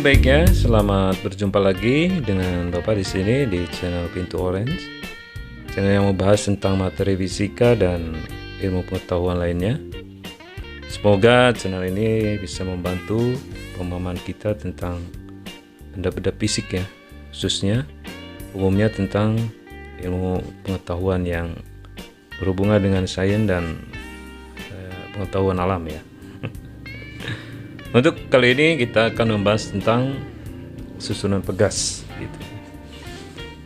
baik ya, selamat berjumpa lagi dengan Bapak di sini di channel Pintu Orange. Channel yang membahas tentang materi fisika dan ilmu pengetahuan lainnya. Semoga channel ini bisa membantu pemahaman kita tentang benda-benda fisik ya, khususnya umumnya tentang ilmu pengetahuan yang berhubungan dengan sains dan pengetahuan alam ya. Untuk kali ini kita akan membahas tentang susunan pegas gitu.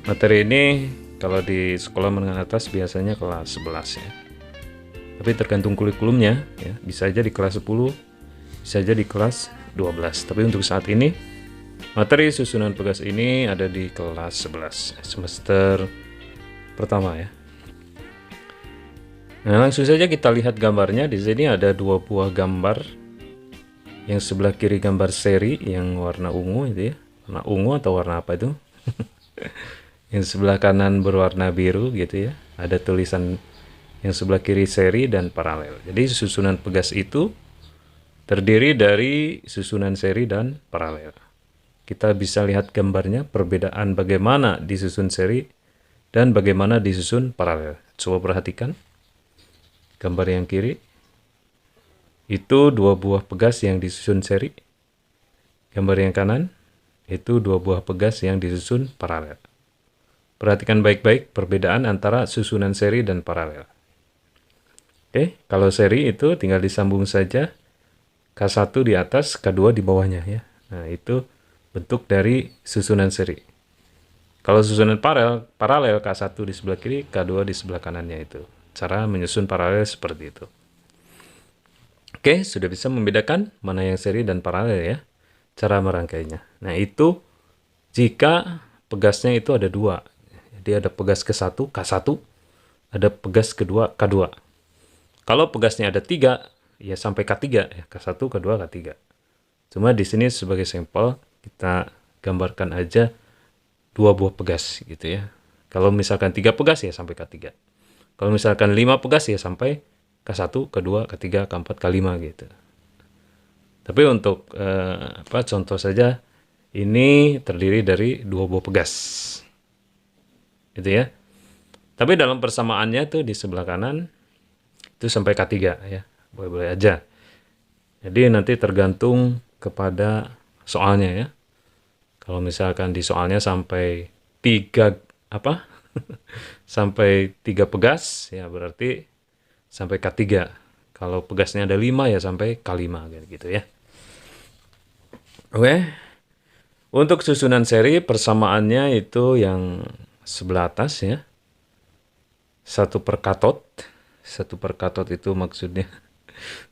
Materi ini kalau di sekolah menengah atas biasanya kelas 11 ya. Tapi tergantung kurikulumnya ya, bisa aja di kelas 10, bisa aja di kelas 12. Tapi untuk saat ini materi susunan pegas ini ada di kelas 11 semester pertama ya. Nah, langsung saja kita lihat gambarnya. Di sini ada dua buah gambar. Yang sebelah kiri gambar seri yang warna ungu itu ya, warna ungu atau warna apa itu? Yang sebelah kanan berwarna biru gitu ya. Ada tulisan yang sebelah kiri seri dan paralel. Jadi susunan pegas itu terdiri dari susunan seri dan paralel. Kita bisa lihat gambarnya, perbedaan bagaimana disusun seri dan bagaimana disusun paralel. Coba perhatikan gambar yang kiri. Itu dua buah pegas yang disusun seri. Gambar yang kanan, itu dua buah pegas yang disusun paralel. Perhatikan baik-baik perbedaan antara susunan seri dan paralel. Oke, kalau seri itu tinggal disambung saja K1 di atas, K2 di bawahnya ya. Nah, itu bentuk dari susunan seri. Kalau susunan paralel K1 di sebelah kiri, K2 di sebelah kanannya itu. Cara menyusun paralel seperti itu. Oke, sudah bisa membedakan mana yang seri dan paralel ya, cara merangkainya. Nah, itu jika pegasnya itu ada dua. Jadi ada pegas ke-1, K1, ada pegas kedua, K2. Kalau pegasnya ada 3, ya sampai K3 ya, K1, K2, K3. Cuma di sini sebagai sampel kita gambarkan aja dua buah pegas gitu ya. Kalau misalkan 3 pegas ya sampai K3. Kalau misalkan 5 pegas ya sampai K1, K2, K3, K4, K5 gitu. Tapi untuk contoh saja, ini terdiri dari dua buah pegas. Gitu ya. Tapi dalam persamaannya tuh di sebelah kanan itu sampai K3 ya. Boleh-boleh aja. Jadi nanti tergantung kepada soalnya ya. Kalau misalkan di soalnya sampai 3 sampai 3 pegas ya berarti sampai K3. Kalau pegasnya ada 5 ya sampai K5 gitu ya. Oke. Untuk susunan seri persamaannya itu yang sebelah atas ya. 1/katot. 1/katot itu maksudnya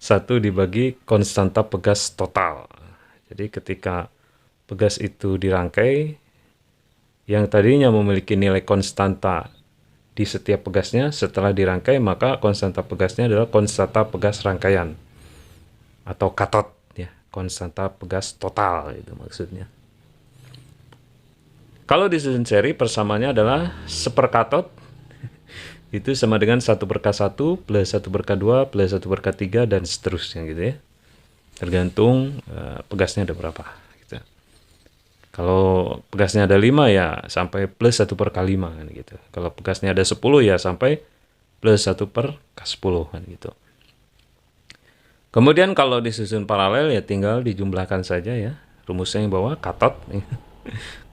1 dibagi konstanta pegas total. Jadi ketika pegas itu dirangkai yang tadinya memiliki nilai konstanta di setiap pegasnya, setelah dirangkai maka konstanta pegasnya adalah konstanta pegas rangkaian atau katot ya, konstanta pegas total itu maksudnya. Kalau disusun seri persamaannya adalah 1/katot itu sama dengan 1/K1 plus 1/K2 plus 1/K3 dan seterusnya gitu ya. Tergantung pegasnya ada berapa gitu. Kalau pegasnya ada 5 ya sampai plus 1/K5 kan gitu. Kalau pegasnya ada 10 ya sampai plus 1/K10 kan gitu. Kemudian kalau disusun paralel ya tinggal dijumlahkan saja ya. Rumusnya yang bawah katot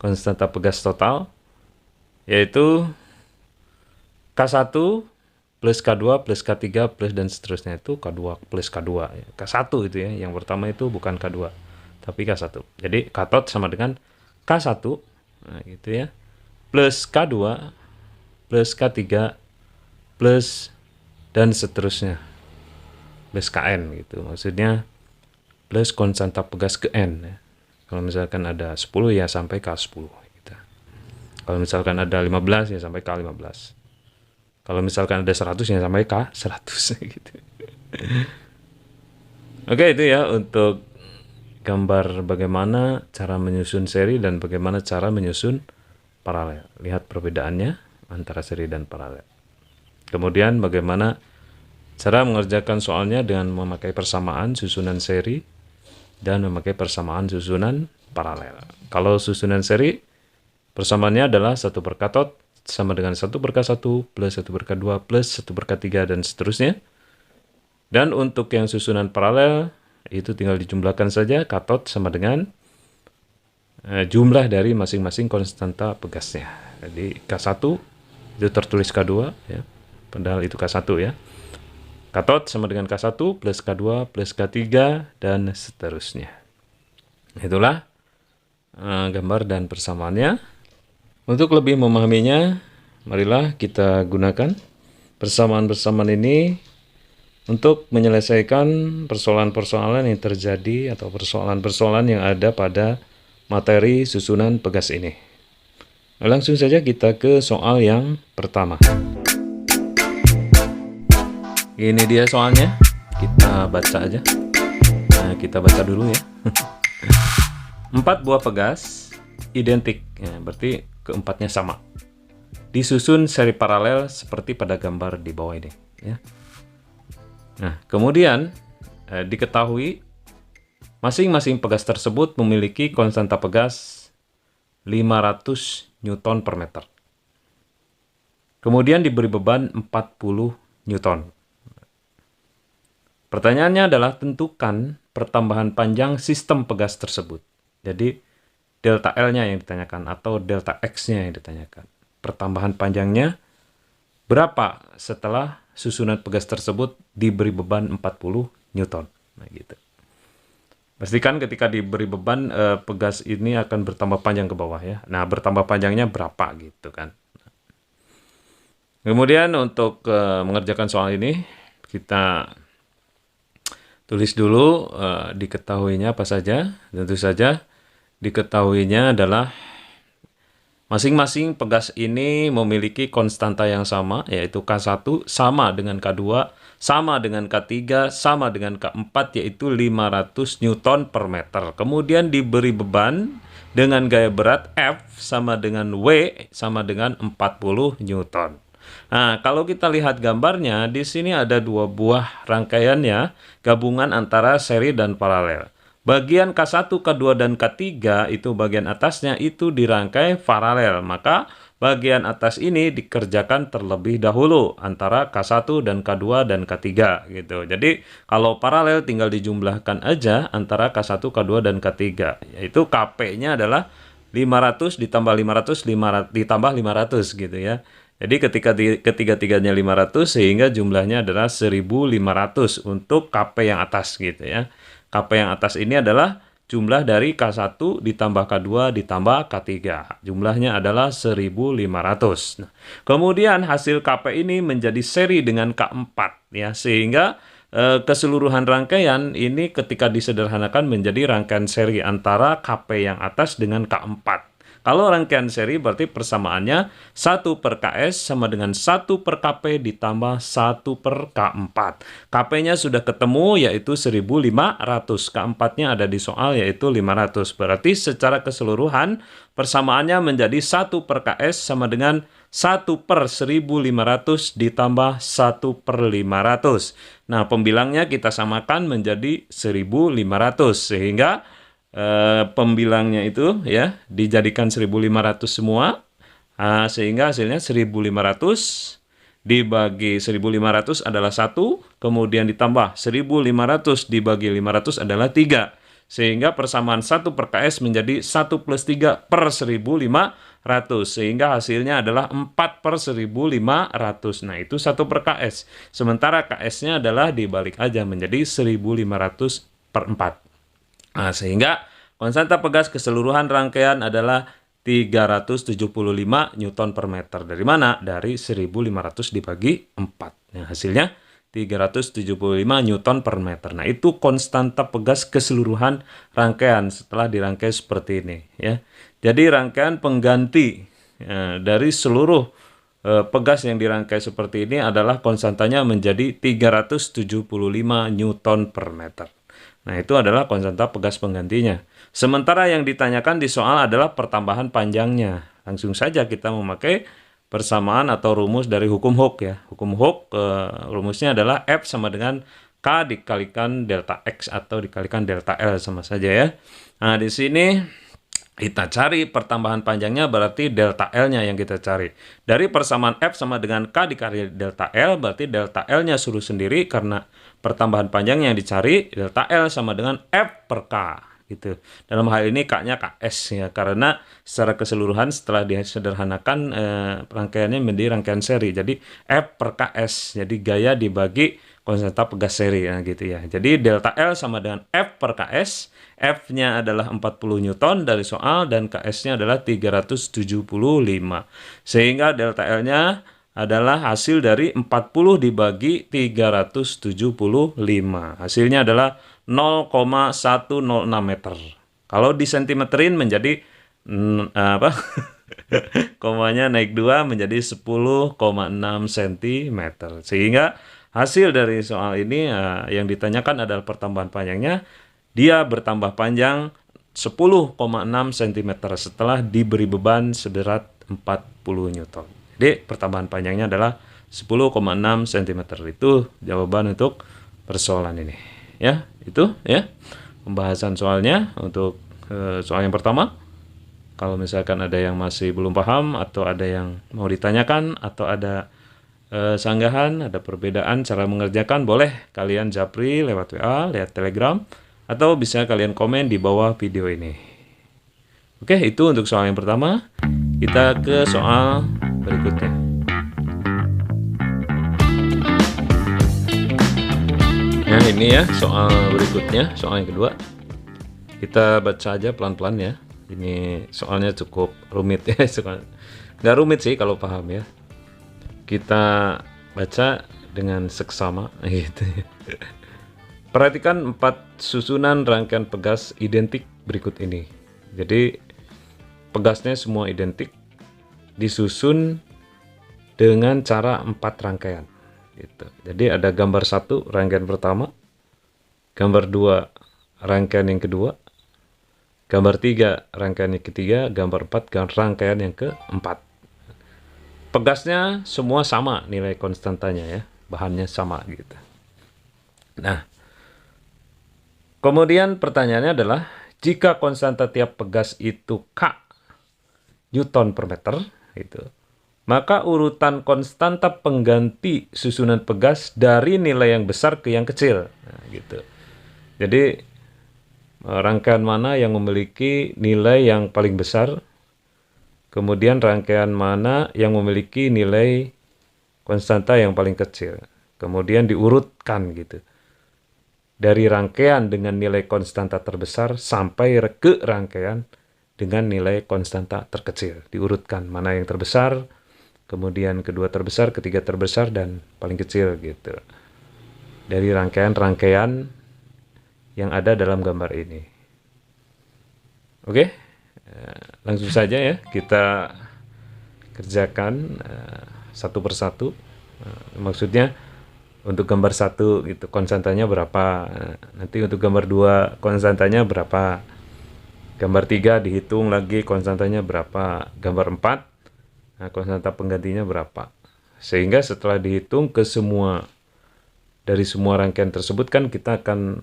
konstanta pegas total yaitu K1 plus K2 plus K3 plus dan seterusnya itu K2 plus K2 ya. K1 itu ya, yang pertama itu bukan K2 tapi K1. Jadi katot sama dengan K1 nah gitu ya, plus K2 plus K3 plus dan seterusnya plus Kn gitu. Maksudnya plus konstanta pegas ke N ya. Kalau misalkan ada 10 ya sampai K10 gitu. Kalau misalkan ada 15 ya sampai K15. Kalau misalkan ada 100 ya sampai K100 gitu. Oke, itu ya untuk gambar bagaimana cara menyusun seri dan bagaimana cara menyusun paralel. Lihat perbedaannya antara seri dan paralel. Kemudian bagaimana cara mengerjakan soalnya dengan memakai persamaan susunan seri dan memakai persamaan susunan paralel. Kalau susunan seri, persamaannya adalah 1 per katot sama dengan 1 per K1 plus 1 per K2 plus 1 per K3 dan seterusnya. Dan untuk yang susunan paralel, itu tinggal dijumlahkan saja, katot sama dengan jumlah dari masing-masing konstanta pegasnya. Jadi K1 itu tertulis K2 ya, padahal itu K1 ya. Katot sama dengan K1 plus K2 plus K3 dan seterusnya. Itulah gambar dan persamaannya. Untuk lebih memahaminya, marilah kita gunakan persamaan-persamaan ini untuk menyelesaikan persoalan-persoalan yang terjadi atau persoalan-persoalan yang ada pada materi susunan pegas ini. Langsung saja kita ke soal yang pertama. Ini dia soalnya, kita baca aja. Nah, kita baca dulu ya. 4 buah pegas identik, ya, berarti keempatnya sama. Disusun seri paralel seperti pada gambar di bawah ini. Ya. Nah, kemudian diketahui masing-masing pegas tersebut memiliki konstanta pegas 500 Newton per meter. Kemudian diberi beban 40 Newton. Pertanyaannya adalah tentukan pertambahan panjang sistem pegas tersebut. Jadi delta L-nya yang ditanyakan atau delta X-nya yang ditanyakan. Pertambahan panjangnya berapa setelah susunan pegas tersebut diberi beban 40 Newton. Nah, gitu. Pastikan ketika diberi beban, pegas ini akan bertambah panjang ke bawah ya. Nah, bertambah panjangnya berapa gitu kan. Kemudian untuk mengerjakan soal ini, kita tulis dulu diketahuinya apa saja. Tentu saja diketahuinya adalah masing-masing pegas ini memiliki konstanta yang sama, yaitu K1 sama dengan K2, sama dengan K3, sama dengan K4, yaitu 500 Newton per meter. Kemudian diberi beban dengan gaya berat F sama dengan W sama dengan 40 Newton. Nah, kalau kita lihat gambarnya, di sini ada 2 buah rangkaiannya, gabungan antara seri dan paralel. Bagian K1, K2, dan K3 itu bagian atasnya itu dirangkai paralel. Maka bagian atas ini dikerjakan terlebih dahulu antara K1 dan K2 dan K3 gitu. Jadi kalau paralel tinggal dijumlahkan aja antara K1, K2, dan K3. Yaitu KP-nya adalah 500 ditambah 500, ditambah 500 gitu ya. Jadi ketika ketiga-tiganya 500 sehingga jumlahnya adalah 1500 untuk KP yang atas gitu ya. KP yang atas ini adalah jumlah dari K1 ditambah K2 ditambah K3. Jumlahnya adalah 1500. Nah, kemudian hasil KP ini menjadi seri dengan K4 ya, sehingga keseluruhan rangkaian ini ketika disederhanakan menjadi rangkaian seri antara KP yang atas dengan K4. Kalau rangkaian seri berarti persamaannya 1 per KS sama dengan 1 per KP ditambah 1 per K4. KP-nya sudah ketemu yaitu 1500. K4-nya ada di soal yaitu 500. Berarti secara keseluruhan persamaannya menjadi 1 per KS sama dengan 1 per 1500 ditambah 1 per 500. Nah, pembilangnya kita samakan menjadi 1500 sehingga pembilangnya itu ya dijadikan 1500 semua, sehingga hasilnya 1500 dibagi 1500 adalah 1, kemudian ditambah 1500 dibagi 500 adalah 3, sehingga persamaan 1 per KS menjadi 1 plus 3 per 1500, sehingga hasilnya adalah 4 per 1500. Nah, itu 1 per KS, sementara KS-nya adalah dibalik aja menjadi 1500 per 4. Nah, sehingga konstanta pegas keseluruhan rangkaian adalah 375 Newton per meter. Dari mana? Dari 1500 dibagi 4. Nah, hasilnya 375 Newton per meter. Nah, itu konstanta pegas keseluruhan rangkaian setelah dirangkai seperti ini. Ya. Jadi rangkaian pengganti dari seluruh pegas yang dirangkai seperti ini adalah konstantanya menjadi 375 Newton per meter. Nah, itu adalah konstanta pegas penggantinya. Sementara yang ditanyakan di soal adalah pertambahan panjangnya. Langsung saja kita memakai persamaan atau rumus dari hukum Hooke ya. Hukum Hooke rumusnya adalah F sama dengan K dikalikan delta X atau dikalikan delta L sama saja ya. Nah, di sini Kita cari pertambahan panjangnya berarti delta L-nya yang kita cari. Dari persamaan F sama dengan K dikali delta L, berarti delta L-nya suruh sendiri karena pertambahan panjang yang dicari, delta L sama dengan F per K. Gitu. Dalam hal ini K-nya KS ya, karena secara keseluruhan setelah disederhanakan rangkaiannya menjadi rangkaian seri. Jadi F per KS, jadi gaya dibagi konstanta pegas seri ya, gitu ya. Jadi delta L sama dengan F per KS. F-nya adalah 40 Newton dari soal dan KS-nya adalah 375. Sehingga delta L-nya adalah hasil dari 40 dibagi 375. Hasilnya adalah 0,106 meter. Kalau disentimeterin menjadi apa? Komanya naik 2 menjadi 10,6 cm. Sehingga hasil dari soal ini yang ditanyakan adalah pertambahan panjangnya. Dia bertambah panjang 10,6 cm setelah diberi beban seberat 40 Newton. Jadi pertambahan panjangnya adalah 10,6 cm. Itu jawaban untuk persoalan ini. Ya, itu ya pembahasan soalnya untuk soal yang pertama. Kalau misalkan ada yang masih belum paham atau ada yang mau ditanyakan atau ada sanggahan, ada perbedaan cara mengerjakan, boleh kalian japri lewat WA, lewat Telegram, atau bisa kalian komen di bawah video ini. Oke, itu untuk soal yang pertama. Kita ke soal berikutnya. Nah, ini ya soal berikutnya, soal yang kedua. Kita baca aja pelan-pelan ya. Ini soalnya cukup rumit ya. Nggak rumit sih kalau paham ya. Kita baca dengan seksama gitu ya. Perhatikan 4 susunan rangkaian pegas identik berikut ini. Jadi pegasnya semua identik, disusun dengan cara 4 rangkaian. Gitu. Jadi ada gambar 1 rangkaian pertama, gambar 2 rangkaian yang kedua, gambar 3 rangkaian yang ketiga, gambar 4 rangkaian yang keempat. Pegasnya semua sama nilai konstantanya ya, bahannya sama gitu. Nah, kemudian pertanyaannya adalah, jika konstanta tiap pegas itu K Newton per meter, gitu, maka urutan konstanta pengganti susunan pegas dari nilai yang besar ke yang kecil. Nah, gitu. Jadi, rangkaian mana yang memiliki nilai yang paling besar, kemudian rangkaian mana yang memiliki nilai konstanta yang paling kecil. Kemudian diurutkan gitu. Dari rangkaian dengan nilai konstanta terbesar sampai ke rangkaian dengan nilai konstanta terkecil. Diurutkan mana yang terbesar, kemudian kedua terbesar, ketiga terbesar, dan paling kecil gitu. Dari rangkaian-rangkaian yang ada dalam gambar ini. Oke, langsung saja ya kita kerjakan satu persatu. Maksudnya untuk gambar 1 gitu konstantanya berapa, nanti untuk gambar 2 konstantanya berapa, gambar 3 dihitung lagi konstantanya berapa, gambar 4 konstanta penggantinya berapa. Sehingga setelah dihitung ke semua, dari semua rangkaian tersebut kan kita akan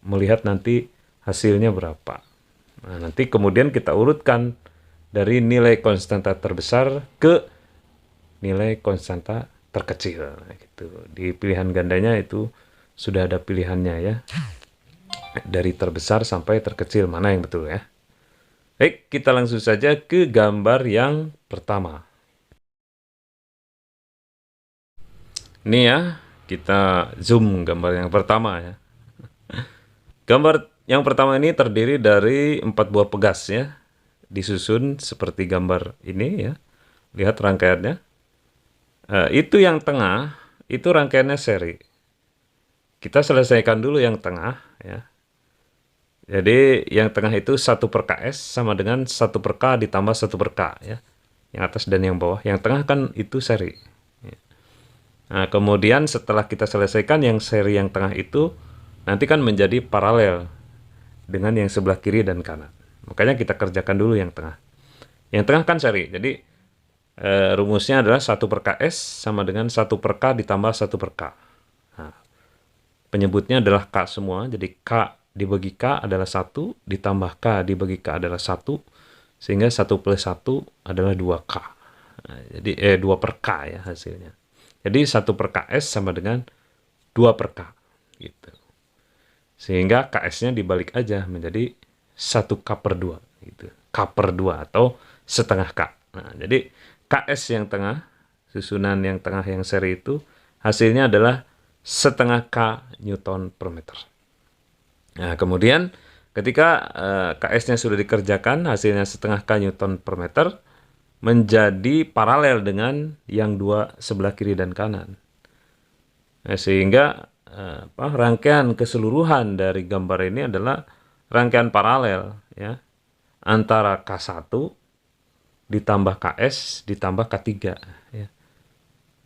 melihat nanti hasilnya berapa. Nah, nanti kemudian kita urutkan dari nilai konstanta terbesar ke nilai konstanta terkecil. Nah, gitu. Di pilihan gandanya itu sudah ada pilihannya ya. Dari terbesar sampai terkecil mana yang betul ya. Baik, kita langsung saja ke gambar yang pertama. Ini ya, kita zoom gambar yang pertama ya. Gambar yang pertama ini terdiri dari 4 buah pegas ya. Disusun seperti gambar ini ya. Lihat rangkaiannya. Itu yang tengah, itu rangkaiannya seri. Kita selesaikan dulu yang tengah ya. Jadi yang tengah itu 1 per KS sama dengan 1 per K ditambah 1 per K ya. Yang atas dan yang bawah. Yang tengah kan itu seri. Nah, kemudian setelah kita selesaikan yang seri yang tengah itu, nanti kan menjadi paralel dengan yang sebelah kiri dan kanan. Makanya kita kerjakan dulu yang tengah. Yang tengah kan seri. Jadi rumusnya adalah 1 per KS sama dengan 1 per K ditambah 1 per K. Nah, penyebutnya adalah K semua. Jadi K dibagi K adalah 1, ditambah K dibagi K adalah 1, Sehingga 1 plus 1 adalah 2K. Nah, jadi 2 per K ya hasilnya. Jadi 1 per KS sama dengan 2 per K. Gitu. Sehingga KS-nya dibalik aja menjadi 1 K per 2. Gitu. K per 2 atau setengah K. Nah, jadi KS yang tengah, susunan yang tengah yang seri itu, hasilnya adalah setengah K Newton per meter. Nah, kemudian ketika KS-nya sudah dikerjakan, hasilnya setengah K Newton per meter, menjadi paralel dengan yang dua sebelah kiri dan kanan. Nah, sehingga rangkaian keseluruhan dari gambar ini adalah rangkaian paralel ya, antara K1 ditambah KS ditambah K3 ya.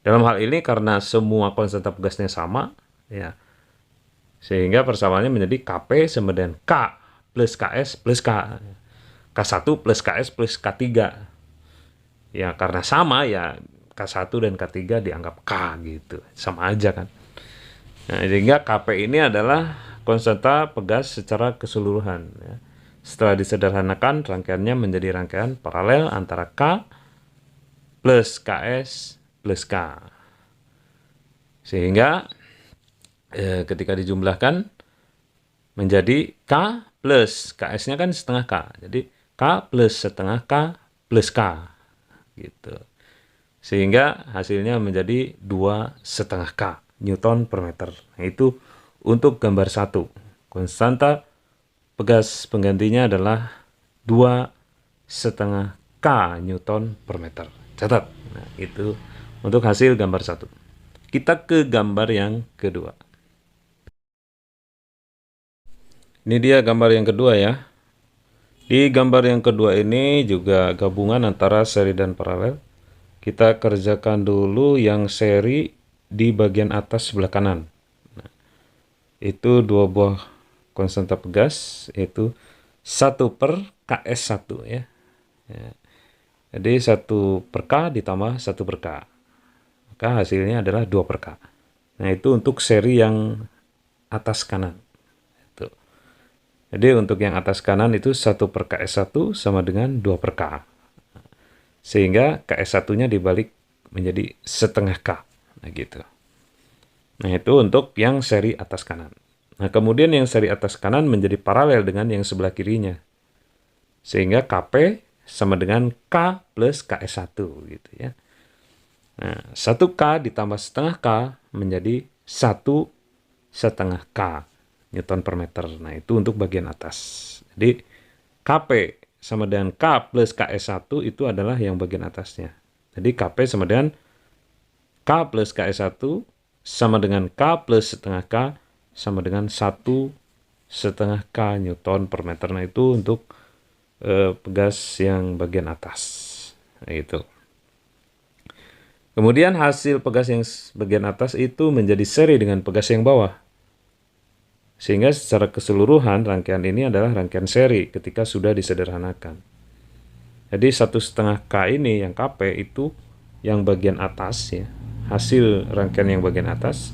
Dalam hal ini karena semua konstanta pegasnya sama ya, sehingga persamaannya menjadi Kp sama dengan K plus KS plus K. K1 plus KS plus K3. Ya karena sama ya K1 dan K3 dianggap K gitu. Sama aja kan. Nah, sehingga Kp ini adalah konstanta pegas secara keseluruhan ya. Setelah disederhanakan, rangkaiannya menjadi rangkaian paralel antara K plus KS plus K. Sehingga ketika dijumlahkan menjadi K plus KS-nya kan setengah K. Jadi K plus setengah K plus K. Gitu. Sehingga hasilnya menjadi 2,5 K Newton per meter. Nah, itu untuk gambar 1. Konstanta pegas penggantinya adalah 2,5 K Newton per meter. Catat. Nah, itu untuk hasil gambar 1. Kita ke gambar yang kedua. Ini dia gambar yang kedua ya. Di gambar yang kedua ini juga gabungan antara seri dan paralel. Kita kerjakan dulu yang seri di bagian atas sebelah kanan. Nah, itu dua buah konstanta pegas, yaitu 1 per KS1 ya. Jadi 1 per K ditambah 1 per K. Maka hasilnya adalah 2 per K. Nah, itu untuk seri yang atas kanan. Jadi untuk yang atas kanan itu 1 per KS1 sama dengan 2 per K. Sehingga KS1-nya dibalik menjadi setengah K. Nah gitu. Nah itu untuk yang seri atas kanan. Nah kemudian yang seri atas kanan menjadi paralel dengan yang sebelah kirinya. Sehingga KP sama dengan K plus KS1 gitu ya. Nah 1K ditambah setengah K menjadi 1,5 K Newton per meter. Nah, itu untuk bagian atas. Jadi, Kp sama dengan K plus KS1 itu adalah yang bagian atasnya. Jadi, Kp sama dengan K plus KS1 sama dengan K plus setengah K sama dengan 1,5 K Newton per meter. Nah, itu untuk pegas yang bagian atas. Nah, itu. Kemudian hasil pegas yang bagian atas itu menjadi seri dengan pegas yang bawah. Sehingga secara keseluruhan rangkaian ini adalah rangkaian seri ketika sudah disederhanakan. Jadi 1,5 K ini yang Kp itu yang bagian atas ya. Hasil rangkaian yang bagian atas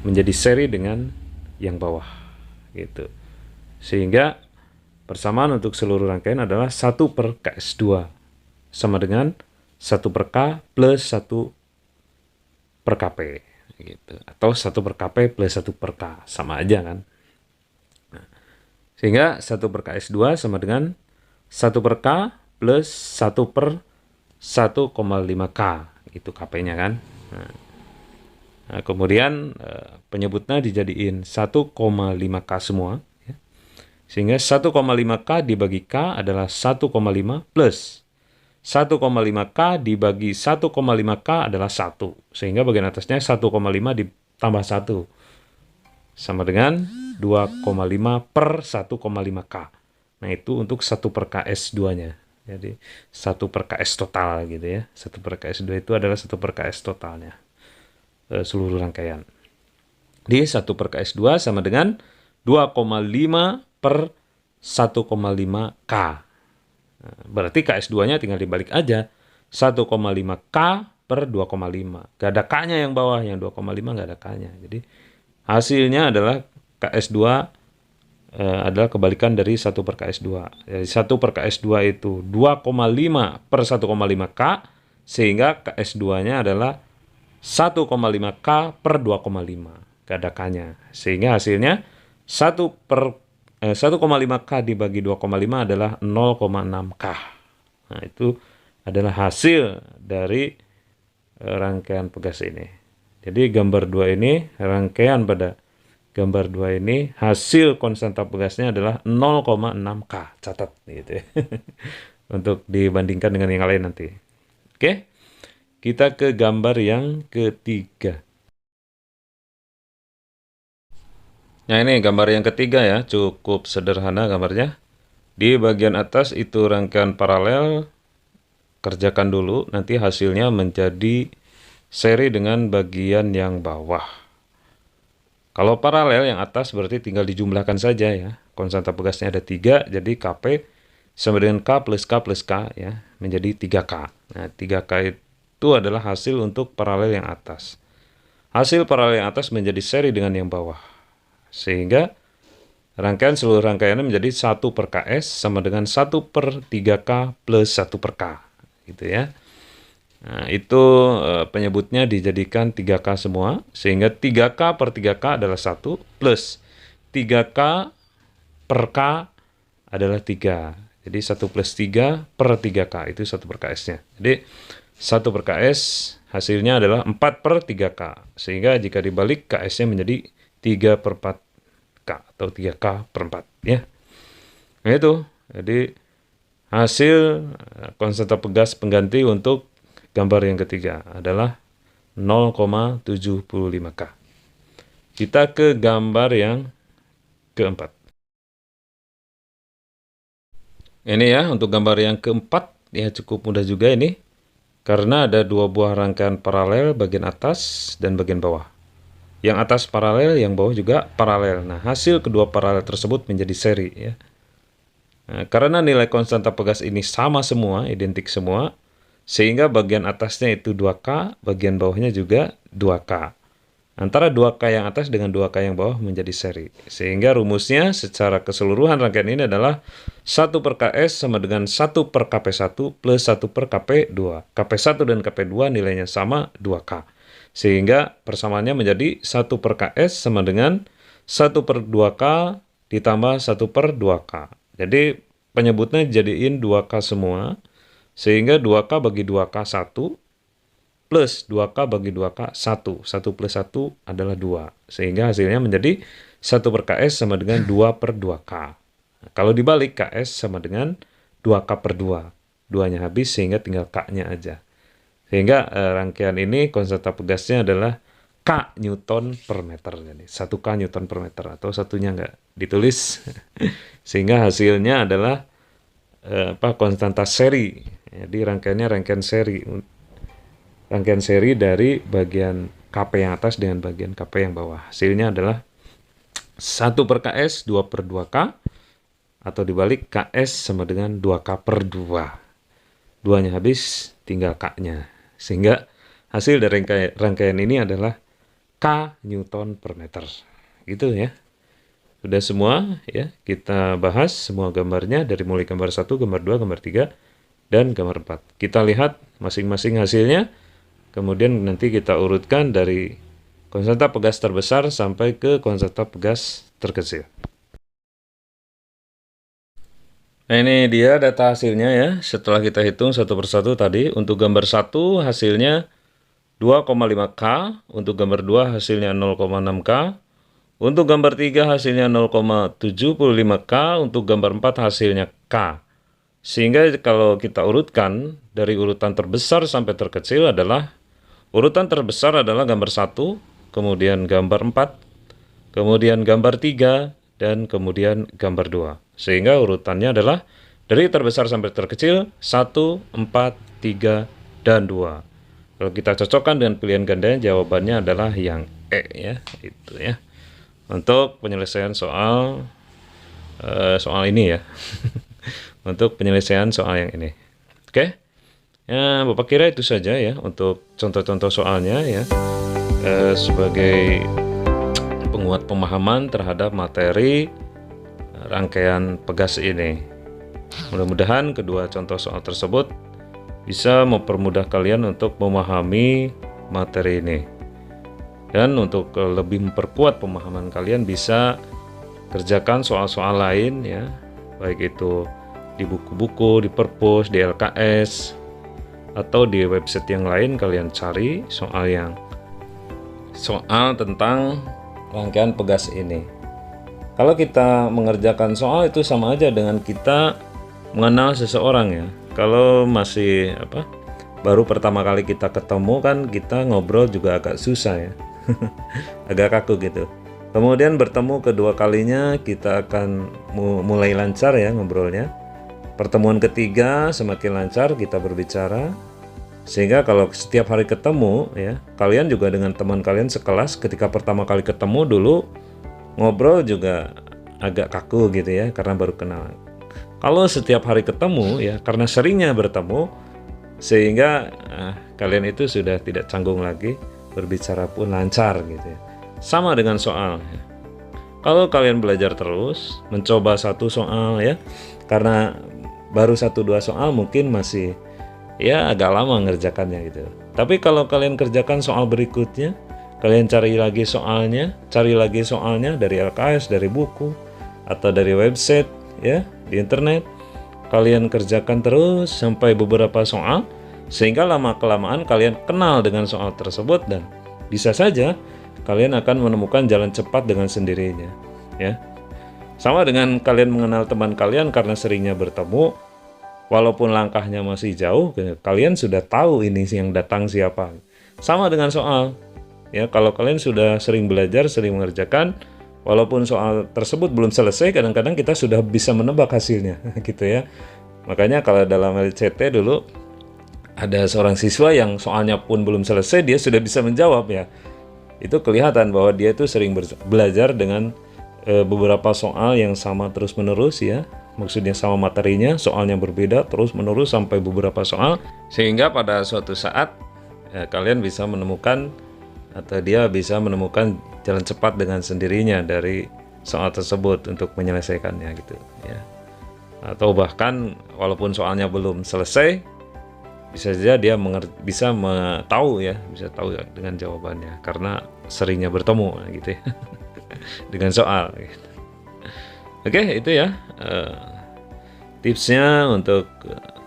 menjadi seri dengan yang bawah gitu. Sehingga persamaan untuk seluruh rangkaian adalah 1 per KS2 sama dengan 1 per K plus 1 per Kp gitu. Atau 1 per Kp plus 1 per K, sama aja kan. Nah, sehingga 1 per KS2 sama dengan 1 per K plus 1 per 1,5 K, itu Kp-nya kan. Nah, kemudian penyebutnya dijadiin 1,5 K semua ya. Sehingga 1,5 K dibagi K adalah 1,5 plus 1,5 K dibagi 1,5 K adalah 1. Sehingga bagian atasnya 1,5 ditambah 1. Sama dengan 2,5 per 1,5 K. Nah itu untuk 1 per KS2-nya. Jadi 1 per KS total gitu ya. 1 per KS2 itu adalah 1 per KS totalnya. Seluruh rangkaian. Di 1 per KS2 sama dengan 2,5 per 1,5 K. Nah, berarti KS2-nya tinggal dibalik aja. 1,5 K per 2,5. Gak ada K-nya yang bawah, yang 2,5 gak ada K-nya. Jadi hasilnya adalah KS2 adalah kebalikan dari 1 per KS2. Jadi 1 per KS2 itu 2,5 per 1,5 K, sehingga KS2-nya adalah 1,5 K per 2,5 keadakannya. Sehingga hasilnya 1,5 K dibagi 2,5 adalah 0,6 K. Nah, itu adalah hasil dari rangkaian pegas ini. Jadi gambar 2 ini, rangkaian pada gambar 2 ini, hasil konstanta pegasnya adalah 0,6 K. Catat gitu ya. Untuk dibandingkan dengan yang lain nanti. Oke, kita ke gambar yang ketiga. Nah, ini gambar yang ketiga ya, cukup sederhana gambarnya. Di bagian atas itu rangkaian paralel, kerjakan dulu, nanti hasilnya menjadi seri dengan bagian yang bawah. Kalau paralel yang atas berarti tinggal dijumlahkan saja ya. Konstanta pegasnya ada 3, jadi Kp sama dengan K plus K plus K ya, menjadi 3K. Nah, 3K itu adalah hasil untuk paralel yang atas. Hasil paralel yang atas menjadi seri dengan yang bawah. Sehingga rangkaian seluruh rangkaiannya menjadi 1 per KS sama dengan 1 per 3K plus 1 per K. Gitu ya. Nah, itu penyebutnya dijadikan 3K semua, sehingga 3K per 3K adalah 1, plus 3K per K adalah 3. Jadi 1 plus 3 per 3K, itu 1 per KS-nya. Jadi 1 per KS hasilnya adalah 4 per 3K, sehingga jika dibalik KS-nya menjadi 3 per 4K, atau 3K per 4. Ya. Nah itu, jadi hasil konstanta pegas pengganti untuk gambar yang ketiga adalah 0,75K. Kita ke gambar yang keempat. Ini ya, untuk gambar yang keempat, ya cukup mudah juga ini. Karena ada 2 buah rangkaian paralel bagian atas dan bagian bawah. Yang atas paralel, yang bawah juga paralel. Nah, hasil kedua paralel tersebut menjadi seri ya. Nah, karena nilai konstanta pegas ini sama semua, identik semua, sehingga bagian atasnya itu 2K, bagian bawahnya juga 2K. Antara 2K yang atas dengan 2K yang bawah menjadi seri. Sehingga rumusnya secara keseluruhan rangkaian ini adalah 1 per KS sama dengan 1 per KP1 plus 1 per KP2. KP1 dan KP2 nilainya sama 2K. Sehingga persamaannya menjadi 1 per KS sama dengan 1 per 2K ditambah 1 per 2K. Jadi penyebutnya jadiin 2K semua. Sehingga 2K bagi 2K 1 plus 2K bagi 2K 1. 1 plus 1 adalah 2. Sehingga hasilnya menjadi 1 per KS sama dengan 2 per 2K. Nah, kalau dibalik KS sama dengan 2K per 2. 2-nya habis sehingga tinggal K-nya aja. Sehingga rangkaian ini konstanta pegasnya adalah K Newton per meter. Jadi 1K Newton per meter, atau satunya nggak ditulis. Sehingga hasilnya adalah konstanta seri. Jadi rangkaiannya rangkaian seri. Rangkaian seri dari bagian KP yang atas dengan bagian KP yang bawah. Hasilnya adalah 1 per KS 2 per 2K, atau dibalik KS sama dengan 2K per 2. 2-nya habis, tinggal K-nya. Sehingga hasil dari rangkaian ini adalah K Newton per meter. Gitu ya. Sudah semua ya, kita bahas semua gambarnya dari mulai gambar 1, gambar 2, gambar 3, dan gambar 4. Kita lihat masing-masing hasilnya, kemudian nanti kita urutkan dari konstanta pegas terbesar sampai ke konstanta pegas terkecil. Nah, ini dia data hasilnya ya, setelah kita hitung satu persatu tadi. Untuk gambar 1 hasilnya 2,5K, untuk gambar 2 hasilnya 0,6K, untuk gambar 3 hasilnya 0,75K, untuk gambar 4 hasilnya K. Sehingga kalau kita urutkan dari urutan terbesar sampai terkecil adalah, urutan terbesar adalah gambar 1, kemudian gambar 4, kemudian gambar 3, dan kemudian gambar 2. Sehingga urutannya adalah dari terbesar sampai terkecil 1, 4, 3, dan 2. Kalau kita cocokkan dengan pilihan gandanya, jawabannya adalah yang E ya, itu ya. Untuk penyelesaian soal ini ya. Untuk penyelesaian soal yang ini. Oke. Ya, Bapak kira itu saja ya untuk contoh-contoh soalnya ya. Sebagai penguat pemahaman terhadap materi rangkaian Pegas ini. Mudah-mudahan kedua contoh soal tersebut bisa mempermudah kalian untuk memahami materi ini. Dan untuk lebih memperkuat pemahaman kalian, bisa kerjakan soal-soal lain ya, baik itu di buku-buku, di perpus, di LKS, atau di website yang lain. Kalian cari soal tentang rangkaian Pegas ini. Kalau kita mengerjakan soal itu sama aja dengan kita mengenal seseorang ya. Kalau masih baru pertama kali kita ketemu kan, kita ngobrol juga agak susah ya. Agak kaku gitu. Kemudian bertemu kedua kalinya kita akan mulai lancar ya ngobrolnya. Pertemuan ketiga semakin lancar kita berbicara, sehingga kalau setiap hari ketemu ya, kalian juga dengan teman kalian sekelas ketika pertama kali ketemu dulu ngobrol juga agak kaku gitu ya, karena baru kenal. Kalau setiap hari ketemu ya, karena seringnya bertemu, sehingga kalian itu sudah tidak canggung lagi, berbicara pun lancar gitu ya. Sama dengan soal ya. Kalau kalian belajar terus, mencoba satu soal ya, karena baru 1-2 soal mungkin masih ya agak lama ngerjakannya gitu. Tapi kalau kalian kerjakan soal berikutnya, kalian cari lagi soalnya dari LKS, dari buku, atau dari website ya, di internet. Kalian kerjakan terus sampai beberapa soal, sehingga lama-kelamaan kalian kenal dengan soal tersebut, dan bisa saja kalian akan menemukan jalan cepat dengan sendirinya ya. Sama dengan kalian mengenal teman kalian karena seringnya bertemu, walaupun langkahnya masih jauh, kalian sudah tahu ini yang datang siapa. Sama dengan soal ya, kalau kalian sudah sering belajar, sering mengerjakan, walaupun soal tersebut belum selesai, kadang-kadang kita sudah bisa menebak hasilnya gitu ya. Makanya kalau dalam LCT dulu ada seorang siswa yang soalnya pun belum selesai, dia sudah bisa menjawab ya. Itu kelihatan bahwa dia itu sering belajar dengan beberapa soal yang sama terus-menerus ya. Maksudnya sama materinya, soalnya berbeda terus-menerus sampai beberapa soal, sehingga pada suatu saat kalian bisa menemukan, atau dia bisa menemukan jalan cepat dengan sendirinya dari soal tersebut untuk menyelesaikannya gitu ya. Atau bahkan walaupun soalnya belum selesai, bisa saja dia bisa tahu dengan jawabannya karena seringnya bertemu gitu ya dengan soal gitu. Oke, itu ya tipsnya untuk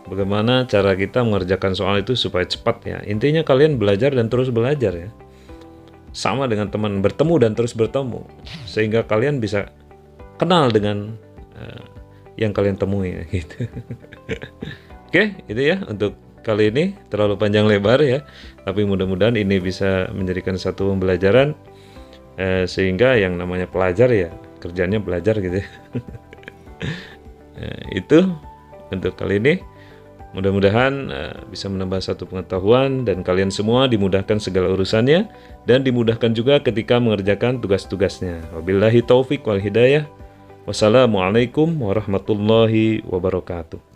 bagaimana cara kita mengerjakan soal itu supaya cepat ya. Intinya kalian belajar dan terus belajar ya, sama dengan teman, bertemu dan terus bertemu, sehingga kalian bisa kenal dengan yang kalian temui gitu. Oke, itu ya untuk kali ini, terlalu panjang lebar ya, tapi mudah-mudahan ini bisa menjadikan satu pembelajaran, sehingga yang namanya pelajar ya kerjanya belajar gitu ya. Itu untuk kali ini, mudah-mudahan bisa menambah satu pengetahuan, dan kalian semua dimudahkan segala urusannya, dan dimudahkan juga ketika mengerjakan tugas-tugasnya. Wabillahi taufik wal hidayah. Wassalamualaikum warahmatullahi wabarakatuh.